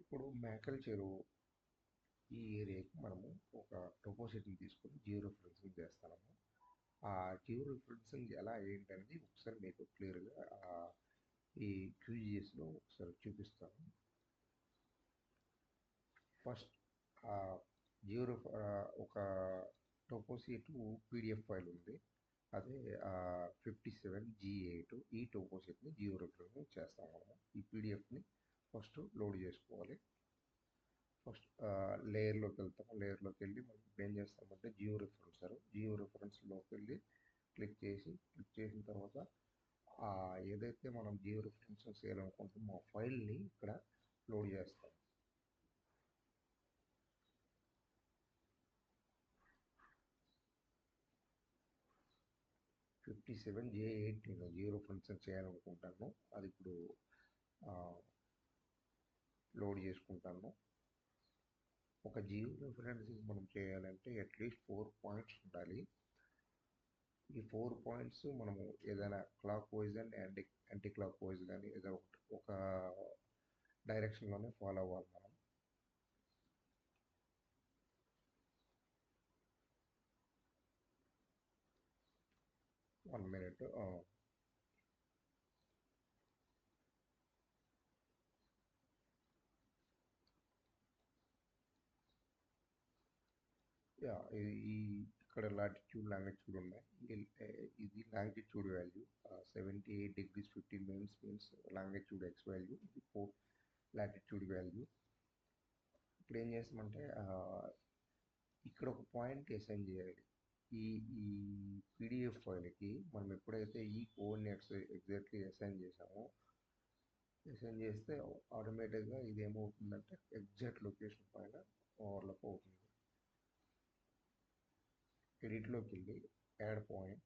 ఇప్పుడు మేకల చెరువు ఈ ఏరియాకి మనము ఒక టోపోసిటీని తీసుకొని జియో రిఫరెన్సింగ్ చేస్తాము. ఆ జియో రిఫరెన్సింగ్ ఎలా ఏంటనేది ఒకసారి మీకు క్లియర్గా ఈ క్యూజిఎస్లో ఒకసారి చూపిస్తాను. ఫస్ట్ జియో ఒక టోపోసిట్ పీడిఎఫ్ ఫైల్ ఉంది. అదే 57G8 ఈ టోపోసిట్ని జియో రిఫరెన్సింగ్ చేస్తాము. మనము ఈ పీడిఎఫ్ని ఫస్ట్ లోడ్ చేసుకోవాలి. ఫస్ట్ లేయర్లోకి వెళ్తాము. లేయర్లోకి వెళ్ళి మనం ఏం చేస్తామంటే జియో రిఫరెన్స్లోకి వెళ్ళి క్లిక్ చేసిన తర్వాత ఏదైతే మనం జియో రిఫరెన్స్ చేయాలనుకుంటున్నామో ఆ ఫైల్ని ఇక్కడ లోడ్ చేస్తాం. J8 నేను జియో రిఫరెన్స్ చేయాలనుకుంటాను. అది ఇప్పుడు లోడ్ చేసుకుంటాను. ఒక జియో రిఫరెన్స్ మనం చేయాలంటే అట్లీస్ట్ 4 పాయింట్స్ ఉండాలి. ఈ 4 పాయింట్స్ మనము ఏదైనా clock wise and anti clock wise కానీ ఏదో ఒక డైరెక్షన్లోనే ఫాలో అవ్వాలి మనం. One minute. ఇక్కడ లాటిట్యూడ్ లాంగిట్యూడ్ ఉన్నాయి. ఇది longitude value 78 degrees 15 minutes means longitude X value. ఇది లాటిట్యూడ్ వాల్యూ. ఇప్పుడు ఏం చేస్తామంటే ఇక్కడ ఒక పాయింట్ అసైన్ చేయాలి. ఈ ఈ పీడిఎఫ్ ఫైల్కి మనం ఎప్పుడైతే ఈ కోఆర్డినేట్స్ ఎగ్జాక్ట్లీ అసైన్ చేస్తే ఆటోమేటిక్గా ఇది ఏమవుతుందంటే ఎగ్జాక్ట్ లొకేషన్ పైన ఓవర్లాప్ అవుతుంది. ఎడిట్లోకి వెళ్ళి యాడ్ పాయింట్,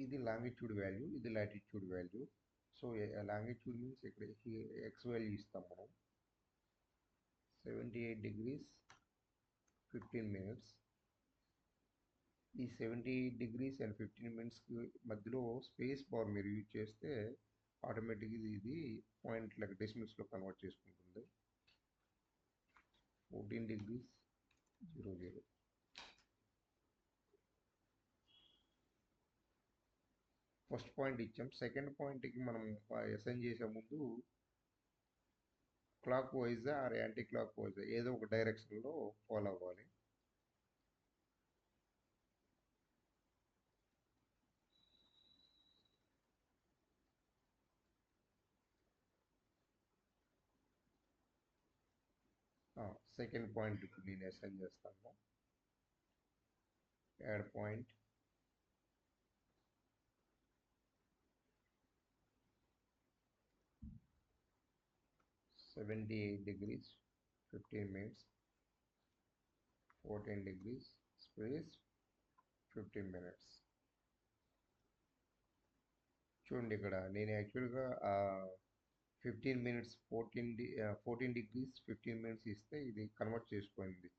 ఇది లాంగిట్యూడ్ వాల్యూ, ఇది latitude value. So longitude means ఇక్కడ ఎక్స్ వాల్యూ ఇస్తాం మనం 78 degrees 15 minutes. ఈ 78 degrees and 15 minutes మధ్యలో స్పేస్ బార్ మీరు యూజ్ చేస్తే ఆటోమేటిక్గా ఇది పాయింట్ లెక్క డెసిమల్స్లో కన్వర్ట్ చేసుకుంటుంది. 14 degrees 00. ఫస్ట్ పాయింట్ ఇచ్చాం. సెకండ్ పాయింట్కి మనం అసైన్ చేసే ముందు clockwise or anticlockwise ఏదో ఒక డైరెక్షన్లో ఫాలో అవ్వాలి. సెకండ్ పాయింట్ ఇప్పుడు నేను అసైన్ చేస్తాను. Add point, (78 degrees 15 minutes) 14 degrees space 15 minutes. చూడండి ఇక్కడ నేను యాక్చువల్గా 15 minutes 14 degrees 15 minutes ఇస్తే ఇది కన్వర్ట్ చేసుకోండి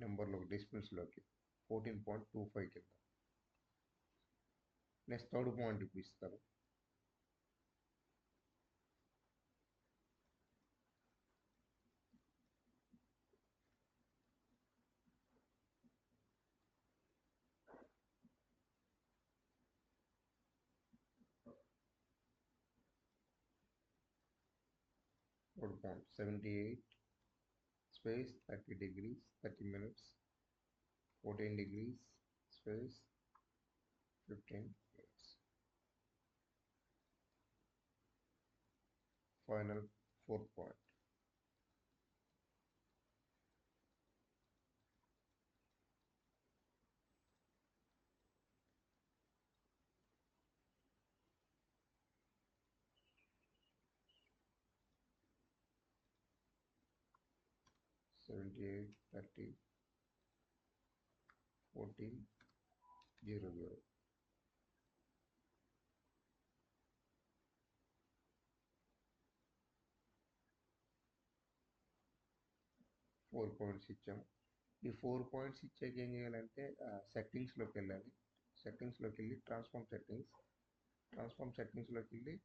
నెంబర్లోకి డెసిమల్స్లోకి 14.25 కింద. నెక్స్ట్ థర్డ్ పాయింట్ ఇప్పుడు ఇస్తారు. Third point 78 space 30 degrees 30 minutes 14 degrees space 15 minutes. Final fourth point. (78 30 14 00). 4 points ఇచ్చాం. ఈ 4 పాయింట్స్ ఇచ్చాక ఏం చేయాలంటే సెట్టింగ్స్లోకి వెళ్ళాలి. సెట్టింగ్స్లోకి వెళ్ళి ట్రాన్స్ఫార్మ్ సెట్టింగ్స్లోకి వెళ్ళి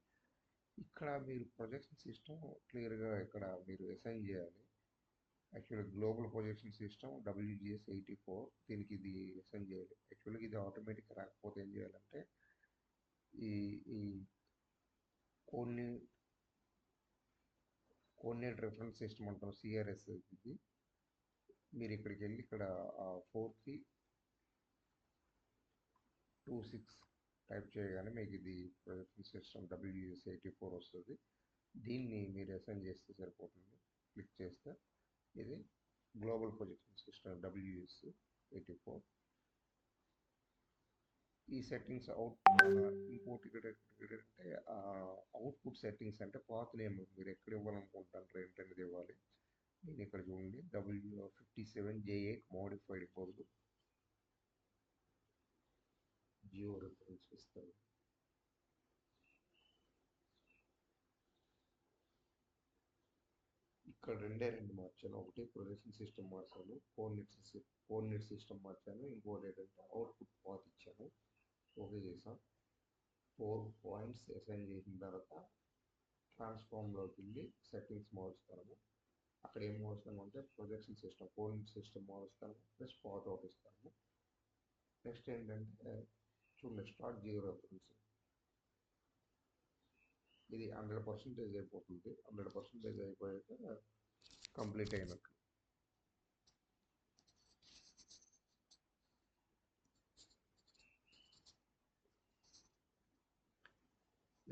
ఇక్కడ మీరు ప్రొజెక్షన్ సిస్టమ్ క్లియర్గా ఇక్కడ మీరు అసైన్ చేయాలి. యాక్చువల్గా గ్లోబల్ ప్రొజెక్షన్ సిస్టమ్ WGS84 దీనికి ఇది అసైన్ చేయాలి. యాక్చువల్గా ఇది ఆటోమేటిక్గా రాకపోతే ఏం చేయాలంటే ఈ ఈ కోఆర్డినేట్ రిఫరెన్స్ సిస్టమ్ అంటాం, CRS. ఇది మీరు ఇక్కడికి వెళ్ళి ఇక్కడ 4326 టైప్ చేయగానే మీకు ఇది ప్రొజెక్షన్ సిస్టమ్ WGS84 వస్తుంది. దీన్ని మీరు అసైన్ చేస్తే సరిపోతుంది. క్లిక్ చేస్తే ఇది గ్లోబల్ ప్రొజెక్షన్ సిస్టమ్ WGS84. ఈ సెట్టింగ్స్ ఇంకోటి ఇక్కడ ఏంటంటే అవుట్పుట్ సెట్టింగ్స్ అంటే పాత్ నేమ్ మీరు ఎక్కడ ఇవ్వాలనుకుంటారు ఏంటనేది ఇవ్వాలి. నేను ఇక్కడ చూడండి W57J8 మోడిఫైడ్ ఇవ్వదు, జియో రిఫరెన్స్ ఇస్తాను. ఇక్కడ రెండు మార్చాను. ఒకటి ప్రొజెక్షన్ సిస్టమ్ మార్చాను, కోఆర్డినేట్ సిస్టమ్ మార్చాను. ఇంకోటి ఏంటంటే అవుట్పుట్ పాత్ ఇచ్చాను. ఓకే చేసాం. 4 పాయింట్స్ అసైన్ చేసిన తర్వాత ట్రాన్స్ఫార్మ్లోకి వెళ్ళి సెట్టింగ్స్ మారుస్తాము. అక్కడ ఏం మారుస్తాము అంటే ప్రొజెక్షన్ సిస్టమ్, కోఆర్డినేట్ సిస్టమ్ మారుస్తాము, ప్లస్ పాత్ అవుట్ ఇస్తాము. నెక్స్ట్ ఏంటంటే చూడండి, స్టార్ట్ జియో రెఫరెన్స్. ఇది 100% అయిపోతుంది. 100% అయిపోయాక కంప్లీట్ అయినట్టు.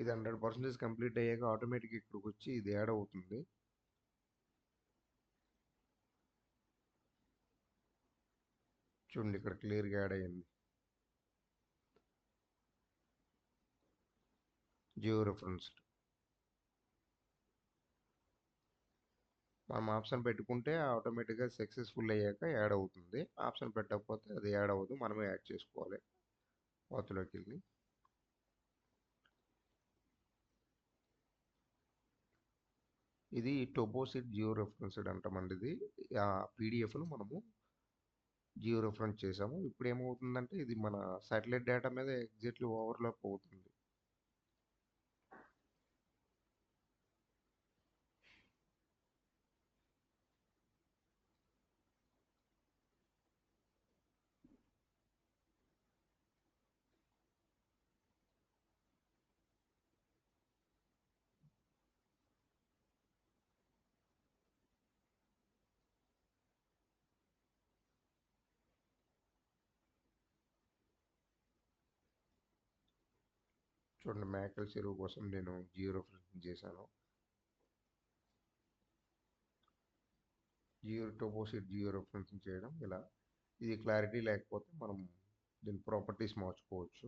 ఇది 100% కంప్లీట్ అయ్యాక ఆటోమేటిక్ ఇక్కడికి వచ్చి ఇది యాడ్ అవుతుంది. చూడండి, ఇక్కడ క్లియర్గా యాడ్ అయ్యింది జియో రెఫరెన్స్. మనం ఆప్షన్ పెట్టుకుంటే ఆటోమేటిక్గా సక్సెస్ఫుల్ అయ్యాక యాడ్ అవుతుంది. ఆప్షన్ పెట్టకపోతే అది యాడ్ అవ్వదు, మనమే యాడ్ చేసుకోవాలి పాత్లోకి వెళ్ళి. ఇది టోపోసిట్ జియో రెఫరెన్స్డ్ అంటామండి. ఇది పీడిఎఫ్ను మనము జియో రెఫరెన్స్ చేసాము. ఇప్పుడు ఏమవుతుందంటే ఇది మన సాటిలైట్ డేటా మీద ఎగ్జాక్ట్లీ ఓవర్లాప్ అవుతుంది. చూడండి, మేకల చెరువు కోసం నేను జియో రెఫరెన్స్ చేశాను. టోపోసిట్ జియో రెఫరెన్స్ చేయడం ఇలా. ఇది క్లారిటీ లేకపోతే మనం దీని ప్రాపర్టీస్ మార్చుకోవచ్చు.